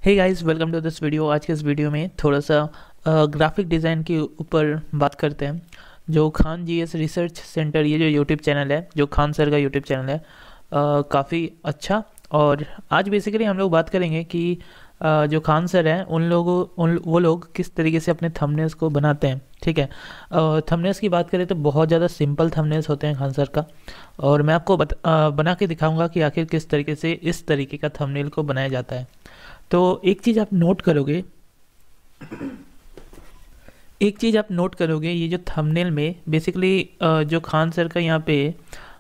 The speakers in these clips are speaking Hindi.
Hey guys, welcome to this video. आज के इस वीडियो में थोड़ा सा ग्राफिक डिज़ाइन के ऊपर बात करते हैं। जो खान जीएस रिसर्च सेंटर, ये जो यूट्यूब चैनल है, जो खान सर का यूट्यूब चैनल है, काफ़ी अच्छा। और आज बेसिकली हम लोग बात करेंगे कि जो खान सर हैं वो लोग किस तरीके से अपने थंबनेल्स को बनाते हैं। ठीक है, थंबनेल्स की बात करें तो बहुत ज़्यादा सिंपल थंबनेल्स होते हैं खान सर का, और मैं आपको बना के दिखाऊंगा कि आखिर किस तरीके से इस तरीके का थंबनेल को बनाया जाता है। तो एक चीज़ आप नोट करोगे, ये जो थंबनेल में बेसिकली जो खान सर का यहाँ पे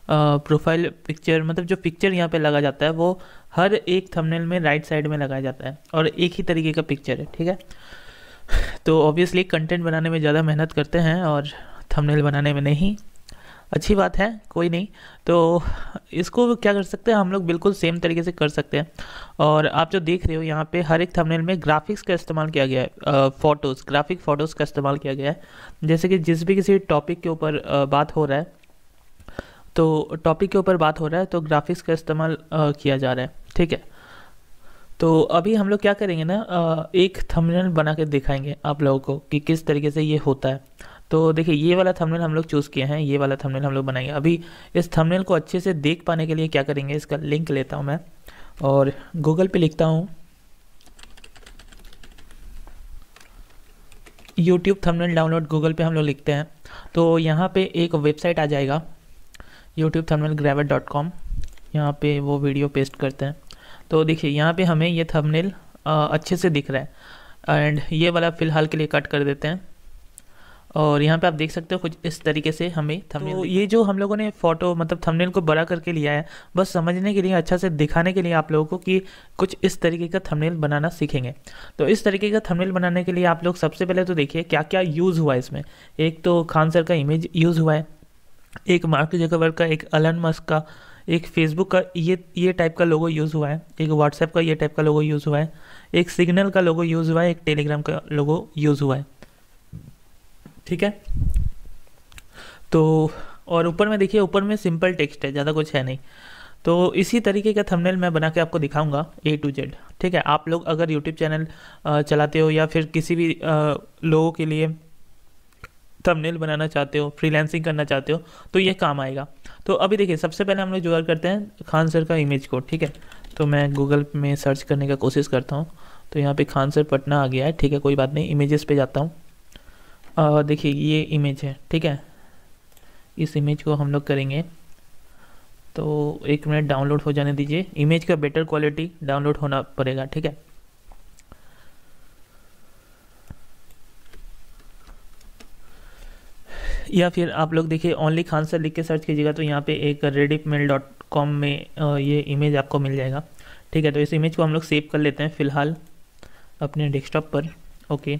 प्रोफाइल पिक्चर, मतलब जो पिक्चर यहाँ पे लगा जाता है वो हर एक थंबनेल में राइट साइड में लगाया जाता है और एक ही तरीके का पिक्चर है। ठीक है, तो ऑब्वियसली कंटेंट बनाने में ज़्यादा मेहनत करते हैं और थंबनेल बनाने में नहीं। अच्छी बात है, कोई नहीं। तो इसको क्या कर सकते हैं हम लोग, बिल्कुल सेम तरीके से कर सकते हैं। और आप जो देख रहे हो यहाँ पे हर एक थंबनेल में ग्राफिक्स का इस्तेमाल किया गया है, ग्राफिक फ़ोटोज़ का इस्तेमाल किया गया है। जैसे कि जिस भी किसी टॉपिक के ऊपर बात हो रहा है, तो ग्राफिक्स का इस्तेमाल किया जा रहा है। ठीक है, तो अभी हम लोग क्या करेंगे ना, एक थंबनेल बना के दिखाएंगे आप लोगों को कि किस तरीके से ये होता है। तो देखिए, ये वाला थंबनेल हम लोग चूज़ किए हैं, ये वाला थंबनेल हम लोग बनाएंगे। अभी इस थंबनेल को अच्छे से देख पाने के लिए क्या करेंगे, इसका लिंक लेता हूँ मैं और गूगल पे लिखता हूँ यूट्यूब थंबनेल डाउनलोड। गूगल पे हम लोग लिखते हैं तो यहाँ पे एक वेबसाइट आ जाएगा, youtube-thumbnail-grabber.com। यहाँ पे वो वीडियो पेस्ट करते हैं तो देखिए यहाँ पे हमें ये थंबनेल अच्छे से दिख रहा है। एंड ये वाला फ़िलहाल के लिए कट कर देते हैं और यहाँ पे आप देख सकते हो कुछ इस तरीके से हमें थंबनेल। तो ये जो हम लोगों ने फ़ोटो, मतलब थंबनेल को बड़ा करके लिया है, बस समझने के लिए, अच्छा से दिखाने के लिए आप लोगों को कि कुछ इस तरीके का थंबनेल बनाना सीखेंगे। तो इस तरीके का थंबनेल बनाने के लिए आप लोग सबसे पहले तो देखिए क्या क्या यूज़ हुआ है इसमें। एक तो खान सर का इमेज यूज़ हुआ है, एक मार्क ज़करबर्ग का, एक एलन मस्क का, एक फेसबुक का ये टाइप का लोगो यूज़ हुआ है, एक व्हाट्सएप का ये टाइप का लोगो यूज़ हुआ है, एक सिग्नल का लोगो यूज़ हुआ है, एक टेलीग्राम का लोगो यूज़ हुआ है। ठीक है, तो और ऊपर में देखिए, ऊपर में सिंपल टेक्स्ट है, ज़्यादा कुछ है नहीं। तो इसी तरीके का थंबनेल मैं बना के आपको दिखाऊंगा A to Z। ठीक है, आप लोग अगर यूट्यूब चैनल चलाते हो या फिर किसी भी लोगों के लिए थंबनेल बनाना चाहते हो, फ्रीलांसिंग करना चाहते हो, तो ये काम आएगा। तो अभी देखिए, सबसे पहले हम लोग जुगाड़ करते हैं खान सर का इमेज को। ठीक है, तो मैं गूगल में सर्च करने का कोशिश करता हूँ तो यहाँ पे खान सर पटना आ गया है। ठीक है, कोई बात नहीं, इमेजेस पे जाता हूँ। देखिए ये इमेज है। ठीक है, इस इमेज को हम लोग करेंगे तो 1 मिनट डाउनलोड हो जाने दीजिए। इमेज का बेटर क्वालिटी डाउनलोड होना पड़ेगा। ठीक है, या फिर आप लोग देखिए ओनली खान सर लिख के सर्च कीजिएगा तो यहाँ पे एक redditmail.com में ये इमेज आपको मिल जाएगा। ठीक है, तो इस इमेज को हम लोग सेव कर लेते हैं फ़िलहाल अपने डेस्कटॉप पर। ओके,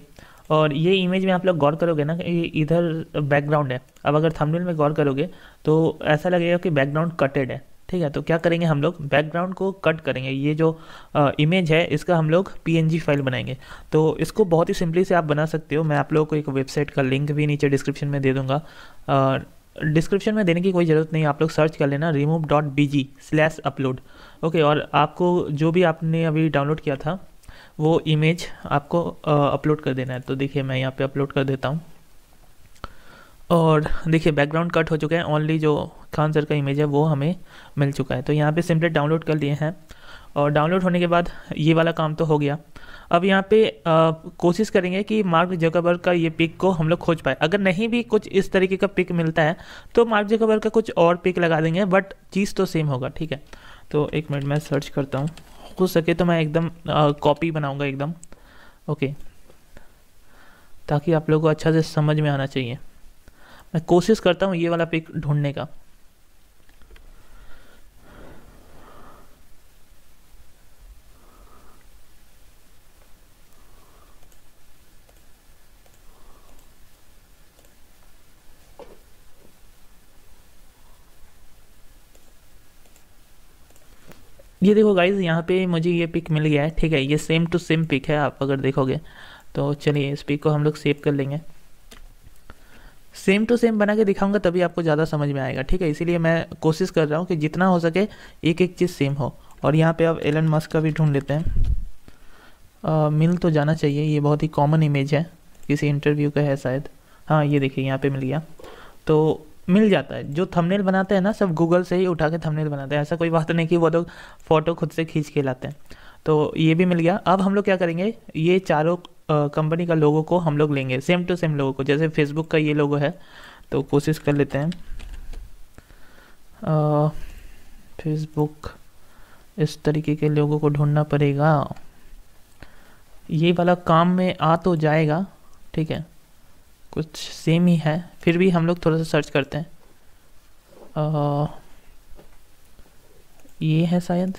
और ये इमेज में आप लोग गौर करोगे ना, ये इधर बैकग्राउंड है। अब अगर थंबनेल में गौर करोगे तो ऐसा लगेगा कि बैकग्राउंड कटेड है। ठीक है, तो क्या करेंगे हम लोग, बैकग्राउंड को कट करेंगे। ये जो इमेज है इसका हम लोग PNG फाइल बनाएंगे। तो इसको बहुत ही सिंपली से आप बना सकते हो। मैं आप लोगों को एक वेबसाइट का लिंक भी नीचे डिस्क्रिप्शन में दे दूँगा। डिस्क्रिप्शन में देने की कोई ज़रूरत नहीं, आप लोग सर्च कर लेना remove.bg/upload। ओके, और आपको जो भी आपने अभी डाउनलोड किया था वो इमेज आपको अपलोड कर देना है। तो देखिए मैं यहाँ पे अपलोड कर देता हूँ और देखिए बैकग्राउंड कट हो चुका है, ओनली जो खान सर का इमेज है वो हमें मिल चुका है। तो यहाँ पे सिंपली डाउनलोड कर लिए हैं और डाउनलोड होने के बाद ये वाला काम तो हो गया। अब यहाँ पे कोशिश करेंगे कि मार्क ज़करबर्ग का ये पिक को हम लोग खोज पाए। अगर नहीं भी कुछ इस तरीके का पिक मिलता है तो मार्क ज़करबर्ग का कुछ और पिक लगा देंगे, बट चीज़ तो सेम होगा। ठीक है, तो 1 मिनट मैं सर्च करता हूँ। हो सके तो मैं एकदम कॉपी बनाऊंगा एकदम। ओके, ताकि आप लोगों को अच्छा से समझ में आना चाहिए। मैं कोशिश करता हूँ ये वाला पिक ढूंढने का। ये देखो गाइज, यहाँ पे मुझे ये पिक मिल गया है। ठीक है, ये सेम टू सेम पिक है, आप अगर देखोगे तो। चलिए इस पिक को हम लोग सेव कर लेंगे। सेम टू सेम बना के दिखाऊंगा तभी आपको ज़्यादा समझ में आएगा। ठीक है, इसीलिए मैं कोशिश कर रहा हूँ कि जितना हो सके एक एक चीज़ सेम हो। और यहाँ पे अब एलन मस्क का भी ढूंढ लेते हैं। मिल तो जाना चाहिए, ये बहुत ही कॉमन इमेज है, किसी इंटरव्यू का है शायद। हाँ ये देखिए यहाँ पे मिल गया, तो मिल जाता है। जो थंबनेल बनाते हैं ना सब गूगल से ही उठा के थंबनेल बनाते हैं, ऐसा कोई बात नहीं कि वो लोग फ़ोटो खुद से खींच के लाते हैं। तो ये भी मिल गया। अब हम लोग क्या करेंगे, ये चारों कंपनी का लोगो को हम लोग लेंगे, सेम टू सेम लोगो को। जैसे फेसबुक का ये लोगो है, तो कोशिश कर लेते हैं फेसबुक, इस तरीके के लोगों को ढूंढना पड़ेगा। ये वाला काम में आ तो जाएगा, ठीक है, कुछ सेम ही है, फिर भी हम लोग थोड़ा सा सर्च करते हैं। ये है शायद,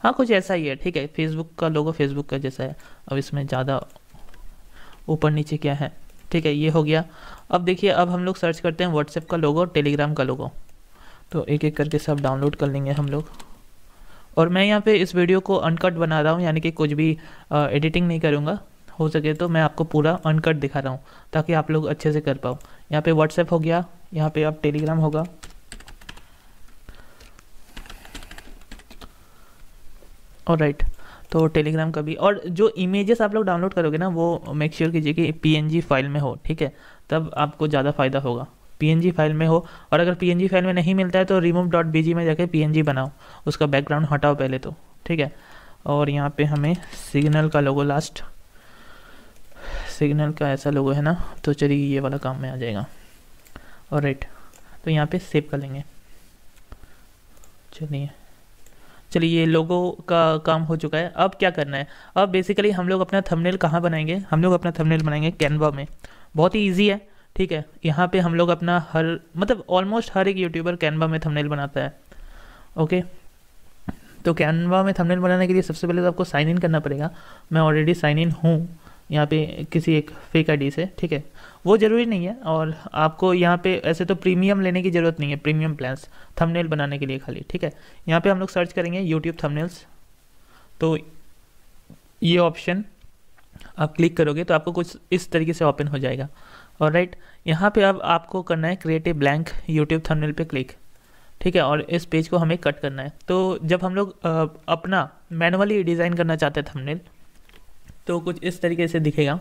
हाँ कुछ ऐसा ही है, ठीक है। फेसबुक का लोगो फेसबुक का जैसा है। अब इसमें ज़्यादा ऊपर नीचे क्या है, ठीक है, ये हो गया। अब देखिए, अब हम लोग सर्च करते हैं व्हाट्सएप का लोगो, टेलीग्राम का लोगो। तो एक एक करके सब डाउनलोड कर लेंगे हम लोग। और मैं यहाँ पे इस वीडियो को अनकट बना रहा हूँ, यानी कि कुछ भी एडिटिंग नहीं करूँगा। हो सके तो मैं आपको पूरा अनकट दिखा रहा हूँ ताकि आप लोग अच्छे से कर पाओ। यहाँ पे व्हाट्सएप हो गया, यहाँ पे अब टेलीग्राम होगा, और राइट। तो टेलीग्राम का भी, और जो इमेजेस आप लोग डाउनलोड करोगे ना वो मेक श्योर कीजिए कि पीएनजी फाइल में हो, ठीक है, तब आपको ज़्यादा फ़ायदा होगा। पीएनजी फाइल में हो, और अगर पीएनजी फाइल में नहीं मिलता है तो remove.bg में जाके पीएनजी बनाओ, उसका बैकग्राउंड हटाओ पहले तो, ठीक है। और यहाँ पे हमें सिग्नल का लोगो, लास्ट सिग्नल का ऐसा लोगो है ना, तो चलिए ये वाला काम में आ जाएगा, और राइट। तो यहाँ पे सेव कर लेंगे। चलिए ये लोगो का काम हो चुका है। अब क्या करना है, अब बेसिकली हम लोग अपना थंबनेल कहाँ बनाएंगे, हम लोग अपना थंबनेल बनाएंगे कैनवा में। बहुत ही ईजी है, ठीक है। यहाँ पे हम लोग अपना मतलब ऑलमोस्ट हर एक यूट्यूबर कैनवा में थंबनेल बनाता है, ओके। तो कैनवा में थंबनेल बनाने के लिए सबसे पहले तो आपको साइन इन करना पड़ेगा। मैं ऑलरेडी साइन इन हूँ यहाँ पे किसी एक फेक आईडी से, ठीक है, वो ज़रूरी नहीं है। और आपको यहाँ पे ऐसे तो प्रीमियम लेने की ज़रूरत नहीं है, प्रीमियम प्लान्स थंबनेल बनाने के लिए खाली, ठीक है। यहाँ पे हम लोग सर्च करेंगे यूट्यूब थंबनेल्स, तो ये ऑप्शन आप क्लिक करोगे तो आपको कुछ इस तरीके से ओपन हो जाएगा, और राइट। यहाँ पे अब आपको करना है create a blank YouTube thumbnail पे क्लिक, ठीक है, और इस पेज को हमें कट करना है। तो जब हम लोग अपना मैनुअली डिज़ाइन करना चाहते हैं थंबनेल, तो कुछ इस तरीके से दिखेगा,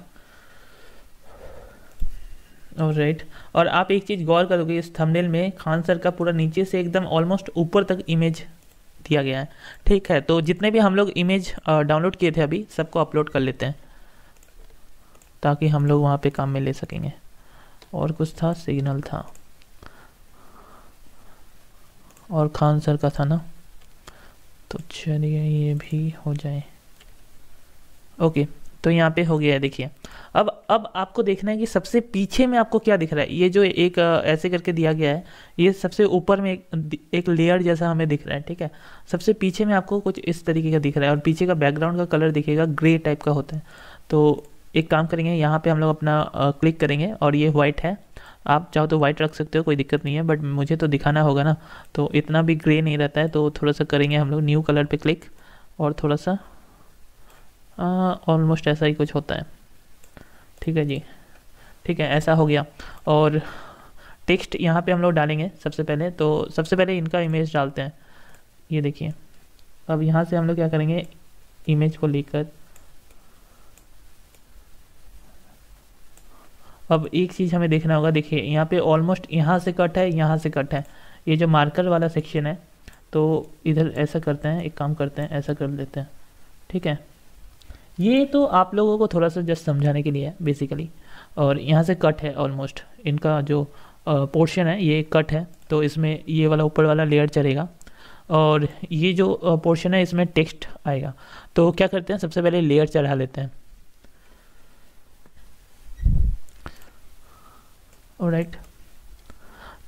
और राइट। और आप एक चीज़ गौर करोगे, इस थंबनेल में खान सर का पूरा नीचे से एकदम ऑलमोस्ट ऊपर तक इमेज दिया गया है, ठीक है। तो जितने भी हम लोग इमेज डाउनलोड किए थे अभी, सबको अपलोड कर लेते हैं ताकि हम लोग वहाँ पे काम में ले सकेंगे। और कुछ था, सिग्नल था, और खान सर का था ना, तो चलिए ये भी हो जाए, ओके। तो यहाँ पे हो गया है, देखिए। अब आपको देखना है कि सबसे पीछे में आपको क्या दिख रहा है। ये जो एक ऐसे करके दिया गया है, ये सबसे ऊपर में एक लेयर जैसा हमें दिख रहा है, ठीक है। सबसे पीछे में आपको कुछ इस तरीके का दिख रहा है, और पीछे का बैकग्राउंड का कलर दिखेगा ग्रे टाइप का होता है। तो एक काम करेंगे, यहाँ पे हम लोग अपना क्लिक करेंगे, और ये वाइट है, आप चाहो तो वाइट रख सकते हो, कोई दिक्कत नहीं है, बट मुझे तो दिखाना होगा ना, तो इतना भी ग्रे नहीं रहता है। तो थोड़ा सा करेंगे हम लोग न्यू कलर पे क्लिक, और थोड़ा सा ऑलमोस्ट ऐसा ही कुछ होता है, ठीक है जी, ठीक है, ऐसा हो गया। और टेक्स्ट यहाँ पे हम लोग डालेंगे सबसे पहले, तो सबसे पहले इनका इमेज डालते हैं, ये देखिए। अब यहाँ से हम लोग क्या करेंगे, इमेज को लेकर, अब एक चीज़ हमें देखना होगा, देखिए यहाँ पे ऑलमोस्ट यहाँ से कट है, यहाँ से कट है, ये जो मार्कर वाला सेक्शन है। तो इधर ऐसा करते हैं, एक काम करते हैं, ऐसा कर लेते हैं, ठीक है। ये तो आप लोगों को थोड़ा सा जस्ट समझाने के लिए है बेसिकली। और यहाँ से कट है, ऑलमोस्ट इनका जो पोर्शन है ये कट है, तो इसमें ये वाला ऊपर वाला लेयर चलेगा, और ये जो पोर्शन है इसमें टेक्स्ट आएगा। तो क्या करते हैं, सबसे पहले लेयर चढ़ा लेते हैं, ऑलराइट।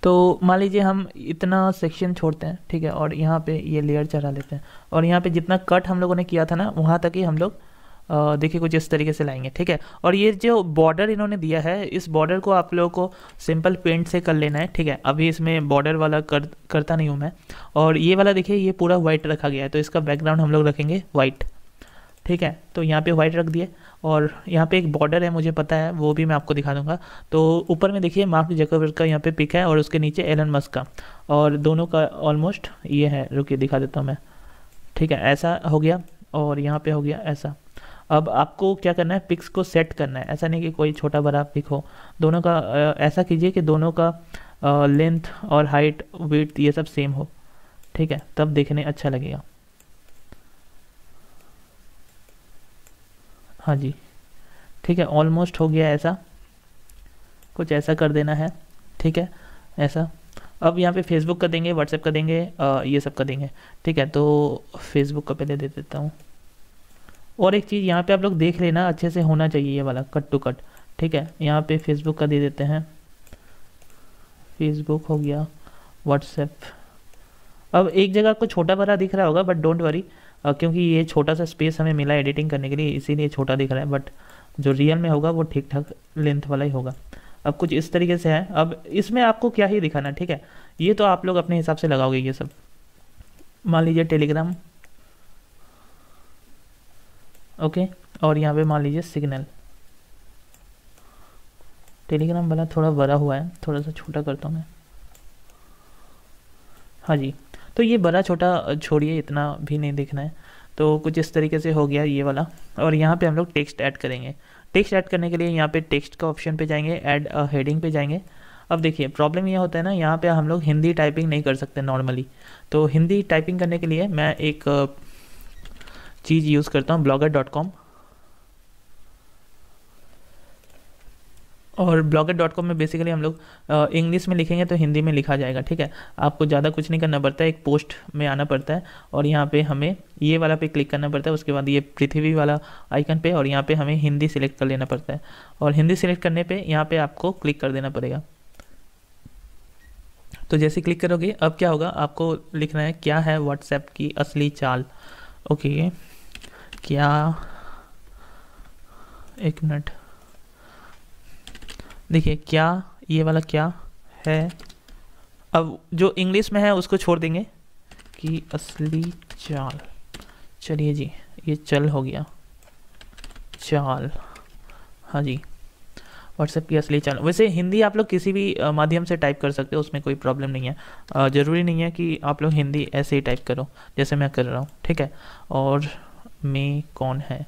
तो मान लीजिए हम इतना सेक्शन छोड़ते हैं, ठीक है, और यहाँ पे ये लेयर चढ़ा लेते हैं, और यहाँ पे जितना कट हम लोगों ने किया था ना, वहाँ तक ही हम लोग देखिए कुछ इस तरीके से लाएंगे, ठीक है। और ये जो बॉर्डर इन्होंने दिया है, इस बॉर्डर को आप लोगों को सिंपल पेंट से कर लेना है, ठीक है। अभी इसमें बॉर्डर वाला करता नहीं हूँ मैं। और ये वाला देखिए, ये पूरा वाइट रखा गया है, तो इसका बैकग्राउंड हम लोग रखेंगे वाइट, ठीक है। तो यहाँ पे वाइट रख दिए, और यहाँ पे एक बॉर्डर है, मुझे पता है, वो भी मैं आपको दिखा दूंगा। तो ऊपर में देखिए मार्क जकरबर्ग का यहाँ पे पिक है, और उसके नीचे एलन मस्क का, और दोनों का ऑलमोस्ट ये है, रुकिए दिखा देता हूँ मैं, ठीक है। ऐसा हो गया। और यहाँ पे हो गया ऐसा। अब आपको क्या करना है, पिक्स को सेट करना है, ऐसा नहीं कि कोई छोटा बड़ा पिक हो, दोनों का ऐसा कीजिए कि दोनों का लेंथ और हाइट विड्थ ये सब सेम हो, ठीक है, तब देखने अच्छा लगेगा। हाँ जी, ठीक है, ऑलमोस्ट हो गया ऐसा, कुछ ऐसा कर देना है, ठीक है, ऐसा। अब यहाँ पे फेसबुक का देंगे, व्हाट्सएप का देंगे, ये सब का देंगे, ठीक है। तो फेसबुक का पहले दे देता हूँ। और एक चीज़ यहाँ पे आप लोग देख लेना, अच्छे से होना चाहिए ये वाला कट टू कट, ठीक है। यहाँ पे फेसबुक का दे देते हैं, फेसबुक हो गया, व्हाट्सएप। अब एक जगह आपको छोटा बड़ा दिख रहा होगा, बट डोंट वरी, क्योंकि ये छोटा सा स्पेस हमें मिला एडिटिंग करने के लिए, इसीलिए छोटा दिख रहा है, बट जो रियल में होगा वो ठीक ठाक लेंथ वाला ही होगा। अब कुछ इस तरीके से है। अब इसमें आपको क्या ही दिखाना, ठीक है, ये तो आप लोग अपने हिसाब से लगाओगे ये सब। मान लीजिए टेलीग्राम, ओके, और यहाँ पे मान लीजिए सिग्नल। टेलीग्राम वाला थोड़ा बड़ा हुआ है, थोड़ा सा छोटा करता हूँ मैं। हाँ जी, तो ये बड़ा छोटा छोड़िए, इतना भी नहीं देखना है। तो कुछ इस तरीके से हो गया ये वाला। और यहाँ पे हम लोग टेक्स्ट ऐड करेंगे। टेक्स्ट ऐड करने के लिए यहाँ पे टेक्स्ट का ऑप्शन पे जाएंगे, ऐड हेडिंग पे जाएंगे। अब देखिए प्रॉब्लम ये होता है ना, यहाँ पे हम लोग हिंदी टाइपिंग नहीं कर सकते नॉर्मली। तो हिंदी टाइपिंग करने के लिए मैं एक चीज़ यूज़ करता हूँ, blogger.com। और blogger.com में बेसिकली हम लोग इंग्लिश में लिखेंगे तो हिंदी में लिखा जाएगा, ठीक है। आपको ज़्यादा कुछ नहीं करना पड़ता है, एक पोस्ट में आना पड़ता है और यहाँ पे हमें ये वाला पे क्लिक करना पड़ता है, उसके बाद ये पृथ्वी वाला आइकन पे, और यहाँ पे हमें हिंदी सिलेक्ट कर लेना पड़ता है। और हिंदी सिलेक्ट करने पे यहाँ पे आपको क्लिक कर देना पड़ेगा। तो जैसे क्लिक करोगे अब क्या होगा, आपको लिखना है क्या है व्हाट्सएप की असली चाल। ओके, क्या, एक मिनट, देखिए क्या, ये वाला क्या है। अब जो इंग्लिश में है उसको छोड़ देंगे कि असली चाल। चलिए जी, ये चल हो गया, चाल। हाँ जी, व्हाट्सएप की असली चाल। वैसे हिंदी आप लोग किसी भी माध्यम से टाइप कर सकते हो, उसमें कोई प्रॉब्लम नहीं है। ज़रूरी नहीं है कि आप लोग हिंदी ऐसे ही टाइप करो जैसे मैं कर रहा हूँ, ठीक है। और मैं कौन है,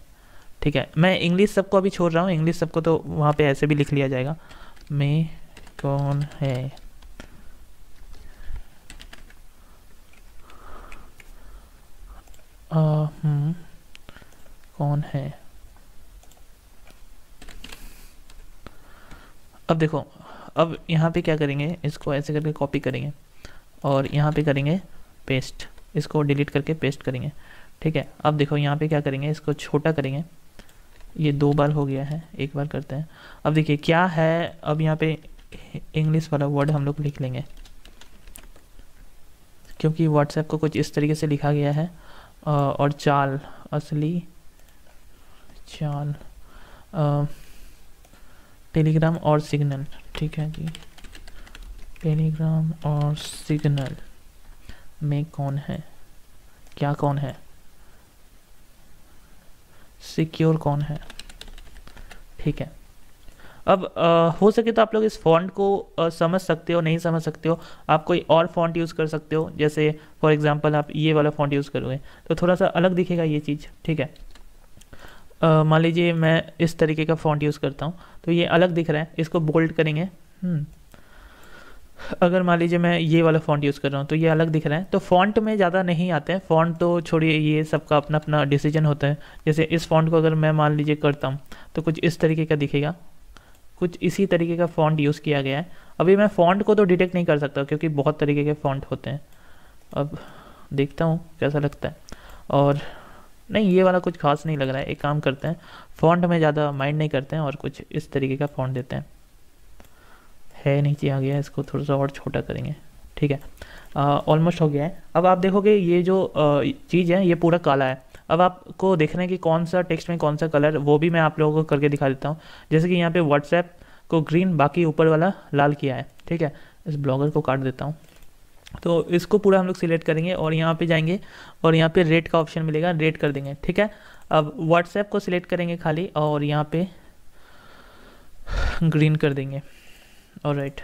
ठीक है, मैं इंग्लिश सबको अभी छोड़ रहा हूँ, इंग्लिश सबको तो वहाँ पे ऐसे भी लिख लिया जाएगा। मैं कौन है, कौन है। अब देखो, अब यहाँ पे क्या करेंगे, इसको ऐसे करके कॉपी करेंगे और यहाँ पे करेंगे पेस्ट, इसको डिलीट करके पेस्ट करेंगे, ठीक है। अब देखो यहाँ पे क्या करेंगे, इसको छोटा करेंगे, ये 2 बार हो गया है, एक बार करते हैं। अब देखिए क्या है, अब यहाँ पे इंग्लिश वाला वर्ड हम लोग लिख लेंगे, क्योंकि व्हाट्सएप को कुछ इस तरीके से लिखा गया है। और चाल, असली चाल, टेलीग्राम और सिग्नल, ठीक है जी, टेलीग्राम और सिग्नल में कौन है, क्या कौन है, सिक्योर कौन है, ठीक है। अब हो सके तो आप लोग इस फॉन्ट को समझ सकते हो, नहीं समझ सकते हो, आप कोई और फॉन्ट यूज़ कर सकते हो। जैसे फॉर एग्जांपल आप ये वाला फॉन्ट यूज़ करोगे तो थोड़ा सा अलग दिखेगा ये चीज़, ठीक है। मान लीजिए मैं इस तरीके का फॉन्ट यूज़ करता हूँ तो ये अलग दिख रहा है, इसको बोल्ड करेंगे। अगर मान लीजिए मैं ये वाला फॉन्ट यूज़ कर रहा हूँ तो ये अलग दिख रहा है। तो फॉन्ट में ज़्यादा नहीं आते हैं, फॉन्ट तो छोड़िए, ये सबका अपना अपना डिसीजन होता है। जैसे इस फॉन्ट को अगर मैं मान लीजिए करता हूँ तो कुछ इस तरीके का दिखेगा, कुछ इसी तरीके का फॉन्ट यूज़ किया गया है। अभी मैं फ़ॉन्ट को तो डिटेक्ट नहीं कर सकता क्योंकि बहुत तरीके के फ़ॉन्ट होते हैं। अब देखता हूँ कैसा लगता है। और नहीं, ये वाला कुछ खास नहीं लग रहा है। एक काम करते हैं, फ़ॉन्ट में ज़्यादा माइंड नहीं करते हैं और कुछ इस तरीके का फ़ॉन्ट देते हैं। है नीचे आ गया, इसको थोड़ा सा और छोटा करेंगे, ठीक है। ऑलमोस्ट हो गया है। अब आप देखोगे ये जो चीज़ है ये पूरा काला है। अब आपको देखना है कि कौन सा टेक्स्ट में कौन सा कलर, वो भी मैं आप लोगों को करके दिखा देता हूँ। जैसे कि यहाँ पे व्हाट्सएप को ग्रीन, बाकी ऊपर वाला लाल किया है, ठीक है। इस ब्लॉगर को काट देता हूँ। तो इसको पूरा हम लोग सिलेक्ट करेंगे और यहाँ पे जाएंगे और यहाँ पे रेट का ऑप्शन मिलेगा, रेट कर देंगे, ठीक है। अब व्हाट्सएप को सिलेक्ट करेंगे खाली और यहाँ पे ग्रीन कर देंगे। ऑलराइट,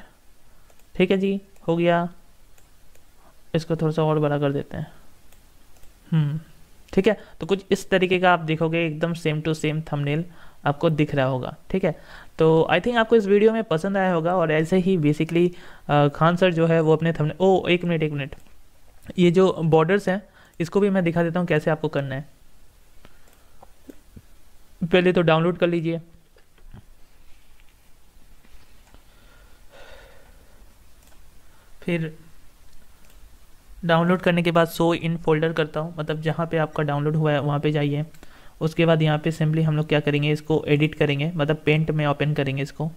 ठीक है जी, हो गया। इसको थोड़ा सा और बड़ा कर देते हैं। ठीक है। तो कुछ इस तरीके का आप देखोगे, एकदम सेम टू सेम थंबनेल आपको दिख रहा होगा। ठीक है, तो आई थिंक आपको इस वीडियो में पसंद आया होगा। और ऐसे ही बेसिकली खान सर जो है वो अपने थंबनेल, ओ एक मिनट, ये जो बॉर्डर्स हैं इसको भी मैं दिखा देता हूँ कैसे आपको करना है। पहले तो डाउनलोड कर लीजिए, फिर डाउनलोड करने के बाद शो इन फोल्डर करता हूँ, मतलब जहाँ पे आपका डाउनलोड हुआ है वहाँ पे जाइए। उसके बाद यहाँ पे सिंपली हम लोग क्या करेंगे, इसको एडिट करेंगे, मतलब पेंट में ओपन करेंगे इसको।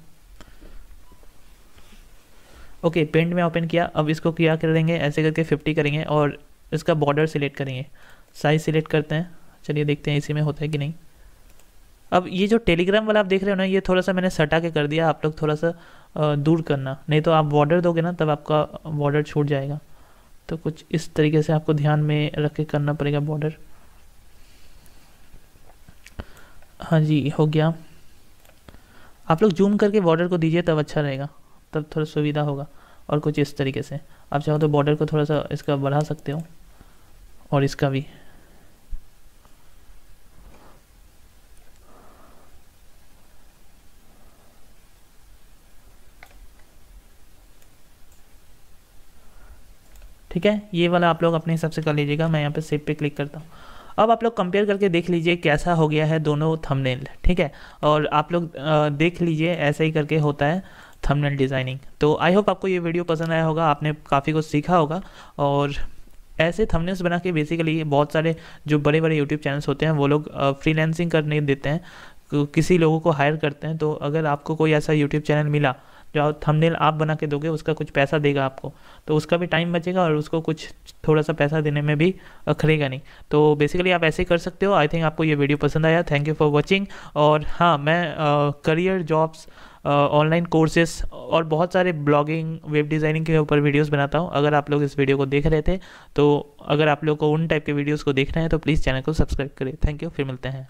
ओके, पेंट में ओपन किया। अब इसको क्या करेंगे, ऐसे करके 50 करेंगे और इसका बॉर्डर सिलेक्ट करेंगे, साइज सिलेक्ट करते हैं। चलिए देखते हैं इसी में होता है कि नहीं। अब ये जो टेलीग्राम वाला आप देख रहे हो ना, ये थोड़ा सा मैंने सटा के कर दिया, आप लोग थोड़ा सा दूर करना, नहीं तो आप बॉर्डर दोगे ना तब आपका बॉर्डर छूट जाएगा। तो कुछ इस तरीके से आपको ध्यान में रख के करना पड़ेगा बॉर्डर। हाँ जी, हो गया। आप लोग जूम करके बॉर्डर को दीजिए तब अच्छा रहेगा, तब थोड़ा सुविधा होगा। और कुछ इस तरीके से आप चाहो तो बॉर्डर को थोड़ा सा इसका बढ़ा सकते हो, और इसका भी। ठीक है, ये वाला आप लोग अपने हिसाब से कर लीजिएगा। मैं यहाँ पे सेव पे क्लिक करता हूँ। अब आप लोग कंपेयर करके देख लीजिए कैसा हो गया है दोनों थंबनेल। ठीक है, और आप लोग देख लीजिए ऐसा ही करके होता है थंबनेल डिज़ाइनिंग। तो आई होप आपको ये वीडियो पसंद आया होगा, आपने काफ़ी कुछ सीखा होगा। और ऐसे थंबनेल्स बना के बेसिकली बहुत सारे जो बड़े बड़े यूट्यूब चैनल्स होते हैं वो लोग फ्रीलांसिंग करने देते हैं, किसी लोगों को हायर करते हैं। तो अगर आपको कोई ऐसा यूट्यूब चैनल मिला जो थंबनेल आप बना के दोगे, उसका कुछ पैसा देगा आपको, तो उसका भी टाइम बचेगा और उसको कुछ थोड़ा सा पैसा देने में भी अखरेगा नहीं। तो बेसिकली आप ऐसे कर सकते हो। आई थिंक आपको ये वीडियो पसंद आया। Thank you for watching. और हाँ, मैं करियर जॉब्स, ऑनलाइन कोर्सेस और बहुत सारे ब्लॉगिंग, वेब डिज़ाइनिंग के ऊपर वीडियोस बनाता हूँ। अगर आप लोग इस वीडियो को देख रहे थे, तो अगर आप लोग को उन टाइप के वीडियोस को देखना है तो प्लीज़ चैनल को सब्सक्राइब करें। थैंक यू, फिर मिलते हैं।